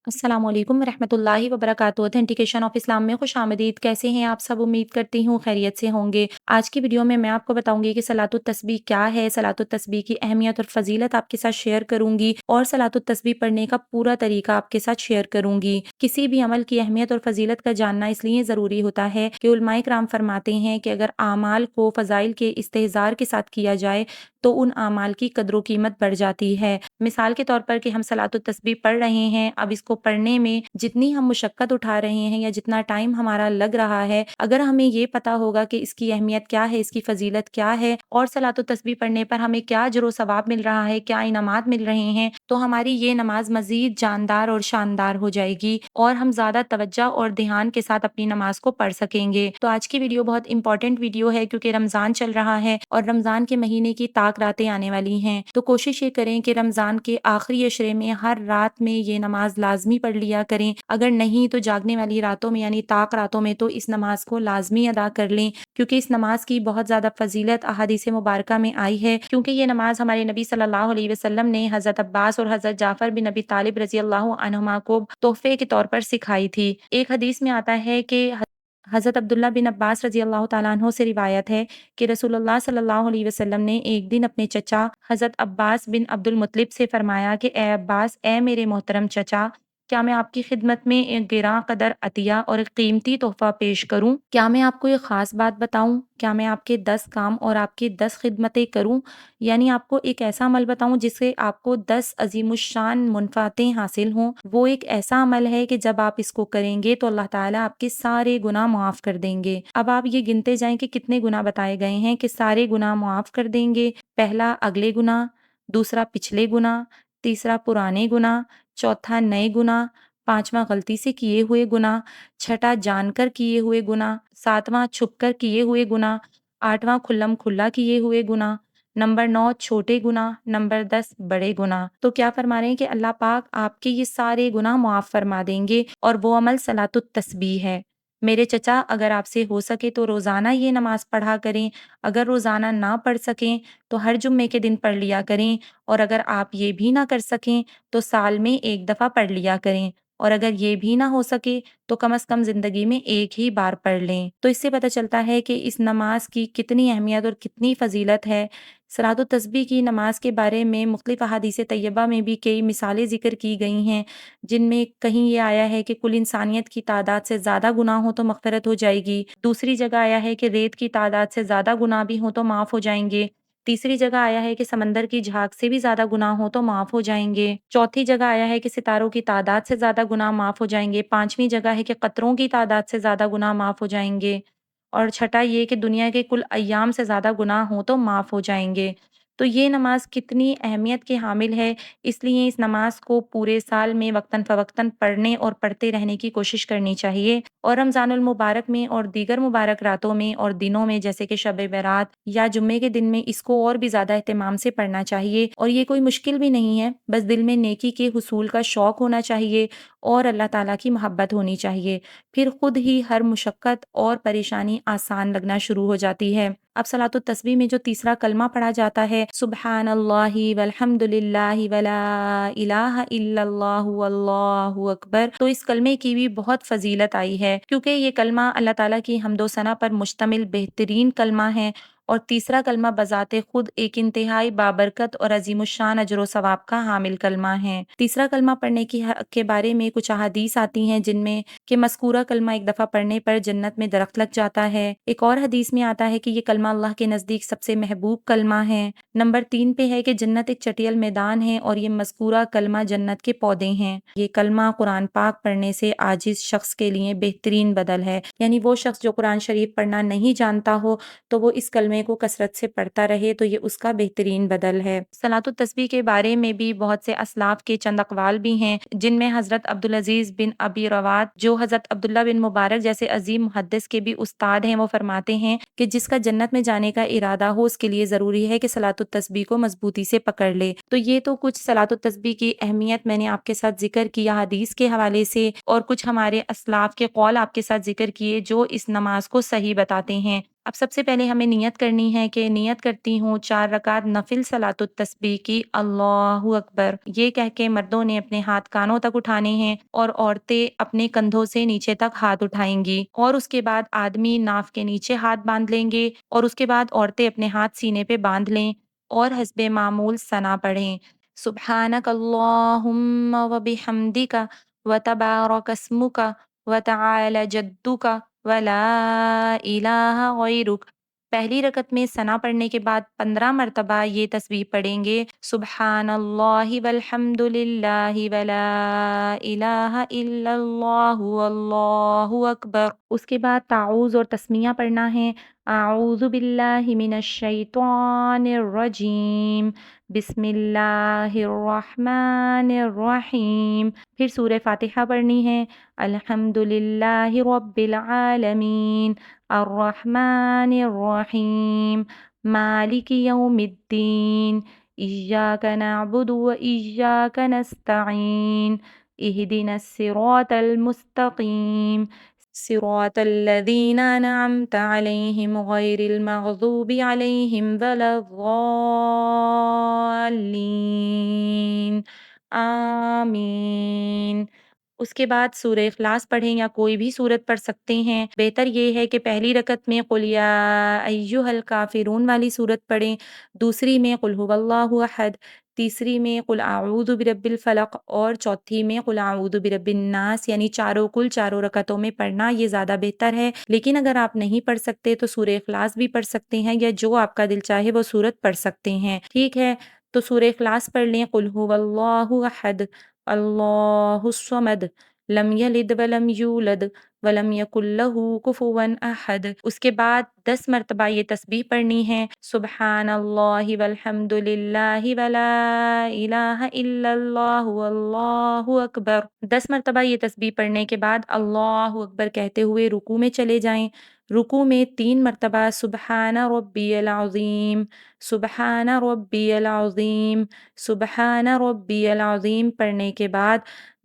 السلام علیکم ورحمۃ اللہ وبرکاتہ۔ اتھینٹیکیشن آف اسلام میں خوش آمدید۔ کیسے ہیں آپ سب؟ امید کرتی ہوں خیریت سے ہوں گے۔ آج کی ویڈیو میں آپ کو بتاؤں گی کہ صلاۃ التسبیح کیا ہے، صلاۃ التسبیح کی اہمیت اور فضیلت آپ کے ساتھ شیئر کروں گی، اور صلاۃ التسبیح پڑھنے کا پورا طریقہ آپ کے ساتھ شیئر کروں گی۔ کسی بھی عمل کی اہمیت اور فضیلت کا جاننا اس لیے ضروری ہوتا ہے کہ علماء کرام فرماتے ہیں کہ اگر اعمال کو فضائل کے استحضار کے ساتھ کیا جائے تو ان اعمال کی قدر و قیمت بڑھ جاتی ہے۔ مثال کے طور پر کہ ہم صلاۃ التسبیح پڑھ رہے ہیں، اب اس کو پڑھنے میں جتنی ہم مشقت اٹھا رہے ہیں یا جتنا ٹائم ہمارا لگ رہا ہے، اگر ہمیں یہ پتا ہوگا کہ اس کی اہمیت کیا ہے، اس کی فضیلت کیا ہے، اور صلاۃ التسبیح پڑھنے پر ہمیں کیا اجر و ثواب مل رہا ہے، کیا انعامات مل رہے ہیں، تو ہماری یہ نماز مزید جاندار اور شاندار ہو جائے گی اور ہم زیادہ توجہ اور دھیان کے ساتھ اپنی نماز کو پڑھ سکیں گے۔ تو آج کی ویڈیو بہت امپورٹنٹ ویڈیو ہے کیونکہ رمضان چل رہا ہے اور رمضان کے مہینے کی طاق راتیں آنے والی ہیں، تو کوشش یہ کریں کہ رمضان کے آخری عشرے میں ہر رات میں یہ نماز لازمی پڑھ لیا کریں، اگر نہیں تو جاگنے والی راتوں میں یعنی طاق راتوں میں تو اس نماز کو لازمی ادا کر لیں، کیونکہ اس نماز کی بہت زیادہ فضیلت احادیث مبارکہ میں آئی ہے، کیونکہ یہ نماز ہمارے نبی صلی اللہ علیہ وسلم نے حضرت عباس اور حضرت جعفر بن ابی طالب رضی اللہ عنہما کو تحفے کے طور پر سکھائی تھی۔ ایک حدیث میں آتا ہے کہ حضرت عبداللہ بن عباس رضی اللہ تعالیٰ عنہ سے روایت ہے کہ رسول اللہ صلی اللہ علیہ وسلم نے ایک دن اپنے چچا حضرت عباس بن عبد المطلب سے فرمایا کہ اے عباس، اے میرے محترم چچا، کیا میں آپ کی خدمت میں ایک گراں قدر عطیہ اور ایک قیمتی تحفہ پیش کروں؟ کیا میں آپ کو ایک خاص بات بتاؤں؟ کیا میں آپ کے 10 کام اور آپ کے 10 خدمتیں کروں؟ یعنی آپ کو ایک ایسا عمل بتاؤں جس سے آپ کو 10 عظیم الشان منفعتیں حاصل ہوں۔ وہ ایک ایسا عمل ہے کہ جب آپ اس کو کریں گے تو اللہ تعالیٰ آپ کے سارے گناہ معاف کر دیں گے۔ اب آپ یہ گنتے جائیں کہ کتنے گناہ بتائے گئے ہیں کہ سارے گناہ معاف کر دیں گے۔ پہلا اگلے گناہ، دوسرا پچھلے گناہ، تیسرا پرانے گناہ، چوتھا نئے گناہ، پانچواں غلطی سے کیے ہوئے گناہ، چھٹا جان کر کیے ہوئے گناہ، ساتواں چھپ کر کیے ہوئے گناہ، آٹھواں کھلم کھلا کیے ہوئے گناہ، نمبر 9 چھوٹے گناہ، نمبر 10 بڑے گناہ۔ تو کیا فرما رہے ہیں کہ اللہ پاک آپ کے یہ سارے گناہ معاف فرما دیں گے، اور وہ عمل صلاۃ التسبیح ہے۔ میرے چچا، اگر آپ سے ہو سکے تو روزانہ یہ نماز پڑھا کریں، اگر روزانہ نہ پڑھ سکیں تو ہر جمعے کے دن پڑھ لیا کریں، اور اگر آپ یہ بھی نہ کر سکیں تو سال میں ایک دفعہ پڑھ لیا کریں، اور اگر یہ بھی نہ ہو سکے تو کم از کم زندگی میں ایک ہی بار پڑھ لیں۔ تو اس سے پتہ چلتا ہے کہ اس نماز کی کتنی اہمیت اور کتنی فضیلت ہے۔ صلاۃ التسبیح کی نماز کے بارے میں مختلف احادیث طیبہ میں بھی کئی مثالیں ذکر کی گئی ہیں، جن میں کہیں یہ آیا ہے کہ کل انسانیت کی تعداد سے زیادہ گناہ ہو تو مغفرت ہو جائے گی، دوسری جگہ آیا ہے کہ ریت کی تعداد سے زیادہ گناہ بھی ہوں تو معاف ہو جائیں گے، تیسری جگہ آیا ہے کہ سمندر کی جھاگ سے بھی زیادہ گناہ ہو تو معاف ہو جائیں گے، چوتھی جگہ آیا ہے کہ ستاروں کی تعداد سے زیادہ گناہ معاف ہو جائیں گے، پانچویں جگہ ہے کہ قطروں کی تعداد سے زیادہ گناہ معاف ہو جائیں گے، اور چھٹا یہ کہ دنیا کے کل ایام سے زیادہ گناہ ہوں تو معاف ہو جائیں گے۔ تو یہ نماز کتنی اہمیت کے حامل ہے، اس لیے اس نماز کو پورے سال میں وقتاً فوقتاً پڑھنے اور پڑھتے رہنے کی کوشش کرنی چاہیے، اور رمضان المبارک میں اور دیگر مبارک راتوں میں اور دنوں میں جیسے کہ شب برات یا جمعے کے دن میں اس کو اور بھی زیادہ اہتمام سے پڑھنا چاہیے، اور یہ کوئی مشکل بھی نہیں ہے، بس دل میں نیکی کے حصول کا شوق ہونا چاہیے اور اللہ تعالیٰ کی محبت ہونی چاہیے، پھر خود ہی ہر مشقت اور پریشانی آسان لگنا شروع ہو جاتی ہے۔ اب صلاۃ التسبیح میں جو تیسرا کلمہ پڑھا جاتا ہے، سبحان اللہ والحمد للہ ولا الہ الا اللہ واللہ اکبر، تو اس کلمے کی بھی بہت فضیلت آئی ہے، کیونکہ یہ کلمہ اللہ تعالیٰ کی حمد و ثنا پر مشتمل بہترین کلمہ ہے، اور تیسرا کلمہ بذات خود ایک انتہائی بابرکت اور عظیم الشان اجر و ثواب کا حامل کلمہ ہے۔ تیسرا کلمہ پڑھنے کے بارے میں کچھ احادیث آتی ہیں جن میں کہ مذکورہ کلمہ ایک دفعہ پڑھنے پر جنت میں درخت لگ جاتا ہے، ایک اور حدیث میں آتا ہے کہ یہ کلمہ اللہ کے نزدیک سب سے محبوب کلمہ ہے، نمبر 3 پہ ہے کہ جنت ایک چٹیل میدان ہے اور یہ مذکورہ کلمہ جنت کے پودے ہیں۔ یہ کلمہ قرآن پاک پڑھنے سے عاجز شخص کے لیے بہترین بدل ہے، یعنی وہ شخص جو قرآن شریف پڑھنا نہیں جانتا ہو تو وہ اس کلمے کو کثرت سے پڑھتا رہے تو یہ اس کا بہترین بدل ہے۔ صلاۃ التسبیح کے بارے میں بھی بہت سے اسلاف کے چند اقوال بھی ہیں، جن میں حضرت عبدالعزیز بن ابی روات جو حضرت عبداللہ بن مبارک جیسے عظیم محدث کے بھی استاد ہیں، وہ فرماتے ہیں کہ جس کا جنت میں جانے کا ارادہ ہو اس کے لیے ضروری ہے کہ صلاۃ التسبیح کو مضبوطی سے پکڑ لے۔ تو یہ تو کچھ صلاۃ التسبیح کی اہمیت میں نے آپ کے ساتھ ذکر کیا حدیث کے حوالے سے، اور کچھ ہمارے اسلاف کے قول آپ کے ساتھ ذکر کیے جو اس نماز کو صحیح بتاتے ہیں۔ اب سب سے پہلے ہمیں نیت کرنی ہے کہ نیت کرتی ہوں 4 رکعت نفل صلاۃ التسبیح کی، اللہ اکبر یہ کہہ کے مردوں نے اپنے ہاتھ کانوں تک اٹھانے ہیں اور عورتیں اپنے کندھوں سے نیچے تک ہاتھ اٹھائیں گی، اور اس کے بعد آدمی ناف کے نیچے ہاتھ باندھ لیں گے، اور اس کے بعد عورتیں اپنے ہاتھ سینے پہ باندھ لیں اور حسب معمول ثنا پڑھیں، سبحانک اللہم و بحمدک و تبارک اسمک و تعالی جدک ولا الہ غیرک۔ پہلی رکعت میں ثنا پڑھنے کے بعد 15 مرتبہ یہ تسبیح پڑھیں گے، سبحان اللہ والحمد للہ ولا الہ الا اللہ واللہ اکبر۔ اس کے بعد تعوذ اور تسمیہ پڑھنا ہے، اعوذ باللہ من الشیطان الرجیم، بسم اللہ الرحمن الرحیم۔ پھر سورہ فاتحہ پڑھنی ہے، الحمد للہ رب العالمین، الرحمن الرحیم، مالک یوم الدین، ایاک نعبد و ایاک نستعین، اہدنا الصراط المستقیم، صراط الذین انعمت علیہم غیر المغضوب علیہم ولا الضالین، آمین۔ اس کے بعد سورہ اخلاص پڑھیں یا کوئی بھی سورت پڑھ سکتے ہیں، بہتر یہ ہے کہ پہلی رکعت میں قل یا ایھا الکافرون والی سورت پڑھیں، دوسری میں قل ھو اللہ احد، تیسری میں قل اعوذ برب الفلق، اور چوتھی میں قل اعوذ برب الناس، یعنی کل چاروں رکعتوں میں پڑھنا یہ زیادہ بہتر ہے، لیکن اگر آپ نہیں پڑھ سکتے تو سورہ اخلاص بھی پڑھ سکتے ہیں، یا جو آپ کا دل چاہے وہ سورت پڑھ سکتے ہیں، ٹھیک ہے؟ تو سورہ اخلاص پڑھ لیں، قل ھو اللہ احد، اللہ الصمد، لم یلد ولم یولد ولم یکن لہ کفوا احد۔ اس کے بعد 10 مرتبہ یہ تسبیح پڑھنی ہے، سبحان اللہ والحمد للہ ولا الہ الا اللہ واللہ اکبر۔ 10 مرتبہ یہ تسبیح پڑھنے کے بعد اللہ اکبر کہتے ہوئے رکوع میں چلے جائیں، رکوع میں 3 مرتبہ سبحان ربی العظیم، سبحان ربی العظیم، سبحان ربی العظیم پڑھنے کے بعد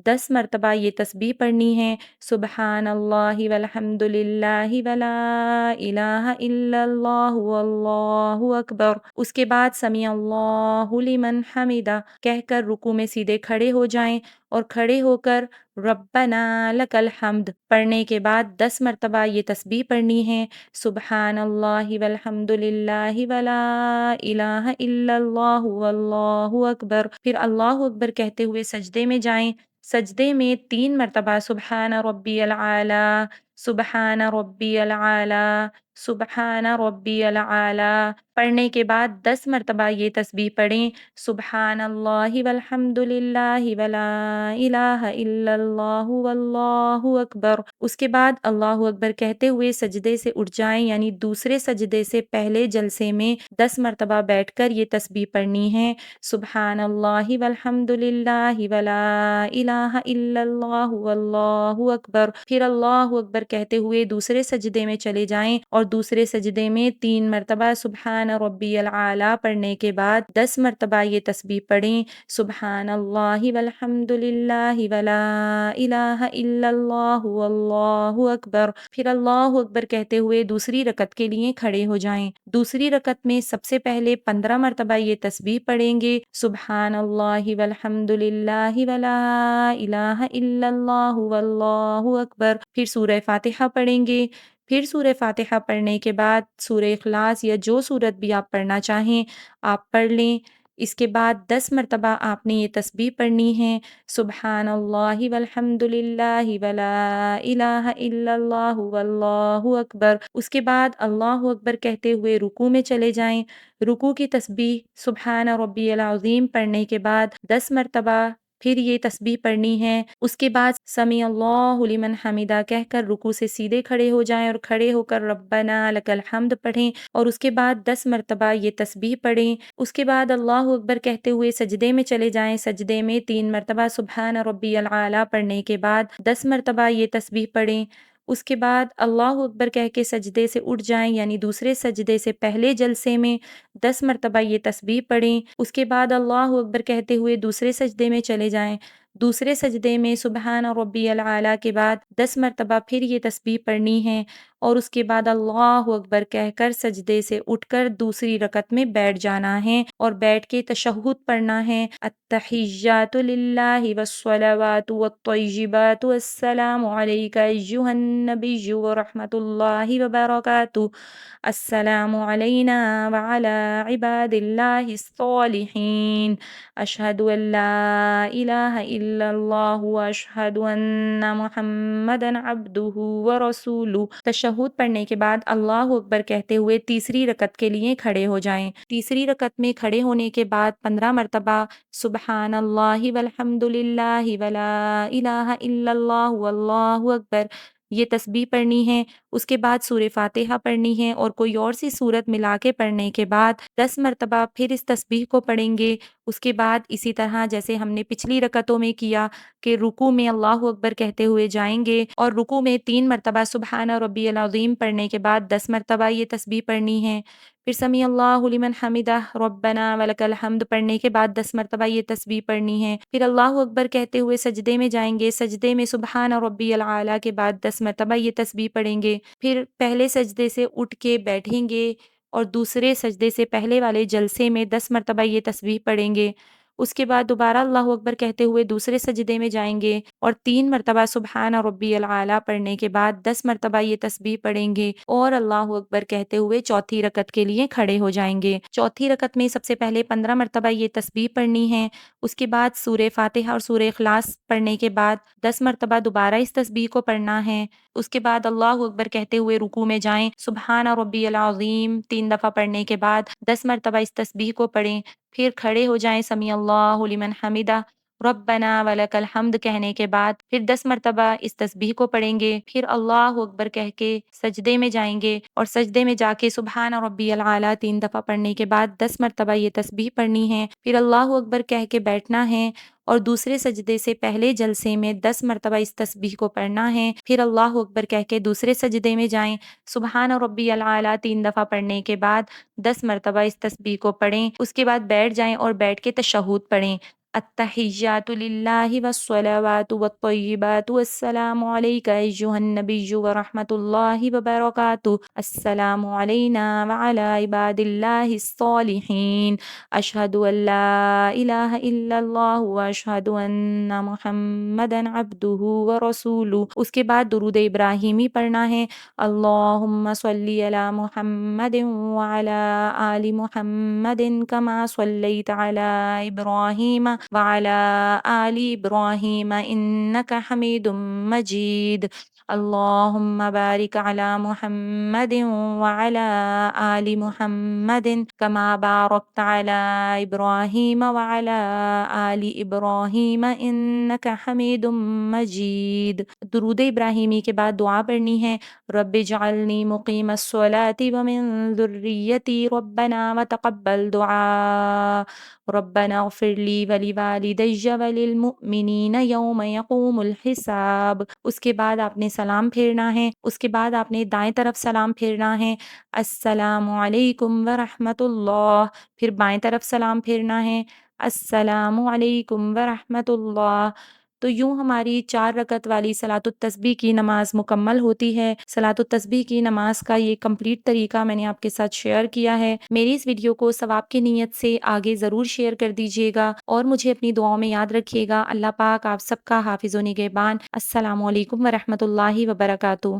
10 مرتبہ یہ تسبیح پڑھنی ہے، سبحان اللہ والحمد للہ ولا الہ الا اللہ واللہ اکبر۔ اس کے بعد سمیع اللہ لمن حمدہ کہہ کر رکوع میں سیدھے کھڑے ہو جائیں، اور کھڑے ہو کر ربنا لک الحمد پڑھنے کے بعد 10 مرتبہ یہ تسبیح پڑھنی ہے، سبحان اللہ والحمد للہ ولا الہ الا اللہ واللہ اکبر۔ پھر اللہ اکبر کہتے ہوئے سجدے میں جائیں، سجدے میں 3 مرتبہ سبحان ربی العالی، سبحان ربی العالی، سبحان ربی العالی پڑھنے کے بعد 10 مرتبہ یہ تسبیح پڑھیں، سبحان اللہ والحمد للہ ولا الہ الا اللہ واللہ اکبر۔ اس کے بعد اللہ اکبر کہتے ہوئے سجدے سے اٹھ جائیں، یعنی دوسرے سجدے سے پہلے جلسے میں 10 مرتبہ بیٹھ کر یہ تسبیح پڑھنی ہے، سبحان اللہ والحمد للہ ولا الہ الا اللہ واللہ اکبر۔ پھر اللہ اکبر کہتے ہوئے دوسرے سجدے میں چلے جائیں، اور دوسرے سجدے میں 3 مرتبہ سبحان ربی العالی پڑھنے کے بعد 10 مرتبہ یہ تسبیح پڑھیں، سبحان اللہ والحمد للہ ولا الہ الا اللہ واللہ اکبر۔ پھر اللہ اکبر کہتے ہوئے دوسری رکعت کے لیے کھڑے ہو جائیں، دوسری رکعت میں سب سے پہلے 15 مرتبہ یہ تسبیح پڑھیں گے، سبحان اللہ والحمد للہ ولا الہ الا اللہ واللہ اکبر۔ پھر سورہ فاتحہ پڑھیں گے، پھر سورہ فاتحہ پڑھنے کے بعد سورہ اخلاص یا جو سورت بھی آپ پڑھنا چاہیں آپ پڑھ لیں، اس کے بعد 10 مرتبہ آپ نے یہ تسبیح پڑھنی ہے، سبحان اللہ والحمد للہ ولا الہ الا اللہ واللہ اکبر۔ اس کے بعد اللہ اکبر کہتے ہوئے رکوع میں چلے جائیں، رکوع کی تسبیح سبحان ربی العظیم پڑھنے کے بعد 10 مرتبہ پھر یہ تسبیح پڑھنی ہے، اس کے بعد سمیع اللہ لمن حمدہ کہہ کر رکوع سے سیدھے کھڑے ہو جائیں، اور کھڑے ہو کر ربنا لک الحمد پڑھیں، اور اس کے بعد 10 مرتبہ یہ تسبیح پڑھیں، اس کے بعد اللہ اکبر کہتے ہوئے سجدے میں چلے جائیں، سجدے میں 3 مرتبہ سبحان ربی العالی پڑھنے کے بعد 10 مرتبہ یہ تسبیح پڑھیں، اس کے بعد اللہ اکبر کہہ کے سجدے سے اٹھ جائیں، یعنی دوسرے سجدے سے پہلے جلسے میں 10 مرتبہ یہ تسبیح پڑھیں، اس کے بعد اللہ اکبر کہتے ہوئے دوسرے سجدے میں چلے جائیں، دوسرے سجدے میں سبحان ربی العالی کے بعد 10 مرتبہ پھر یہ تسبیح پڑھنی ہے، اور اس کے بعد اللہ اکبر کہہ کر سجدے سے اٹھ کر دوسری رکعت میں بیٹھ جانا ہے اور بیٹھ کے تشہد پڑھنا ہے، التحیات للہ والصلوات والطیبات السلام علیک ایھا النبی ورحمۃ اللہ وبرکاتہ، السلام علینا وعلی عباد اللہ الصالحین، اشہد ان لا الہ الا اللہ واشہد ان محمدا عبدہ ورسولہ۔ تشہد پڑھنے کے بعد اللہ اکبر کہتے ہوئے تیسری رکعت کے لیے کھڑے ہو جائیں۔ تیسری رکعت میں کھڑے ہونے کے بعد 15 مرتبہ سبحان اللہ والحمد للہ ولا الہ الا اللہ واللہ اکبر یہ تسبیح پڑھنی ہے۔ اس کے بعد سورہ فاتحہ پڑھنی ہے اور کوئی اور سی سورت ملا کے پڑھنے کے بعد 10 مرتبہ پھر اس تسبیح کو پڑھیں گے۔ اس کے بعد اسی طرح جیسے ہم نے پچھلی رکعتوں میں کیا کہ رکوع میں اللہ اکبر کہتے ہوئے جائیں گے اور رکوع میں 3 مرتبہ سبحان ربی العظیم پڑھنے کے بعد 10 مرتبہ یہ تسبیح پڑھنی ہے۔ پھر سمیع اللہ لمن حمدہ ربنا ولک الحمد پڑھنے کے بعد 10 مرتبہ یہ تسبیح پڑھنی ہے۔ پھر اللہ اکبر کہتے ہوئے سجدے میں جائیں گے، سجدے میں سبحان ربی العالی کے بعد 10 مرتبہ یہ تسبیح پڑھیں گے۔ پھر پہلے سجدے سے اٹھ کے بیٹھیں گے اور دوسرے سجدے سے پہلے والے جلسے میں 10 مرتبہ یہ تسبیح پڑھیں گے۔ اس کے بعد دوبارہ اللہ اکبر کہتے ہوئے دوسرے سجدے میں جائیں گے اور 3 مرتبہ سبحان ربی العالی پڑھنے کے بعد 10 مرتبہ یہ تسبیح پڑھیں گے اور اللہ اکبر کہتے ہوئے چوتھی رکعت کے لیے کھڑے ہو جائیں گے۔ چوتھی رکعت میں سب سے پہلے 15 مرتبہ یہ تسبیح پڑھنی ہے۔ اس کے بعد سورہ فاتحہ اور سورہ اخلاص پڑھنے کے بعد 10 مرتبہ دوبارہ اس تسبیح کو پڑھنا ہے۔ اس کے بعد اللہ اکبر کہتے ہوئے رکوع میں جائیں، سبحان ربی العظیم 3 دفعہ پڑھنے کے بعد 10 مرتبہ اس تسبیح کو پڑھیں، پھر کھڑے ہو جائیں، سمیع اللہ لمن حمدہ ربنا ولک الحمد کہنے کے بعد پھر 10 مرتبہ اس تسبیح کو پڑھیں گے، پھر اللہ اکبر کہہ کے سجدے میں جائیں گے اور سجدے میں جا کے سبحان ربی العالی 3 دفعہ پڑھنے کے بعد 10 مرتبہ یہ تسبیح پڑھنی ہے، پھر اللہ اکبر کہہ کے بیٹھنا ہے اور دوسرے سجدے سے پہلے جلسے میں 10 مرتبہ اس تسبیح کو پڑھنا ہے، پھر اللہ اکبر کہہ کے دوسرے سجدے میں جائیں، سبحان ربی العالی 3 دفعہ پڑھنے کے بعد 10 مرتبہ اس تسبیح کو پڑھیں، اس کے بعد بیٹھ جائیں اور بیٹھ کے تشہد پڑھیں، التحیات للہ والصلوات والطیبات السلام علیک ایھا النبی ورحمۃ اللہ وبرکاتہ، السلام علینا وعلی عباد اللہ الصالحین، اشہد ان لا الہ الا اللہ واشہد ان محمدا عبدہ ورسولہ۔ اس کے بعد درود ابراہیمی پڑھنا ہے، اللہم صلی علی محمد وعلی آل محمد کما صلیت علی ابراہیم وعلی آل ابراہیم انک حمید مجید، اللہم بارک علی محمد وعلی آل محمد کما بارکت علی ابراہیم وعلی آل ابراہیم انک حمید مجید۔ درود ابراہیمی کے بعد دعا پڑھنی ہے، رب اجعلنی مقیم الصلاۃ ومن ذریتی ربنا وتقبل دعاء، ربنا اغفر لی ولوالدی وللمؤمنین یوم یقوم الحساب۔ اس کے بعد آپ نے سلام پھیرنا ہے، اس کے بعد آپ نے دائیں طرف سلام پھیرنا ہے، السلام علیکم ورحمۃ اللہ، پھر بائیں طرف سلام پھیرنا ہے، السلام علیکم ورحمۃ اللہ۔ تو یوں ہماری 4 رکعت والی صلاۃ التسبیح کی نماز مکمل ہوتی ہے۔ صلاۃ التسبیح کی نماز کا یہ کمپلیٹ طریقہ میں نے آپ کے ساتھ شیئر کیا ہے۔ میری اس ویڈیو کو ثواب کی نیت سے آگے ضرور شیئر کر دیجیے گا اور مجھے اپنی دعاؤں میں یاد رکھیے گا۔ اللہ پاک آپ سب کا حافظ و نگہبان۔ السلام علیکم ورحمۃ اللہ وبرکاتہ۔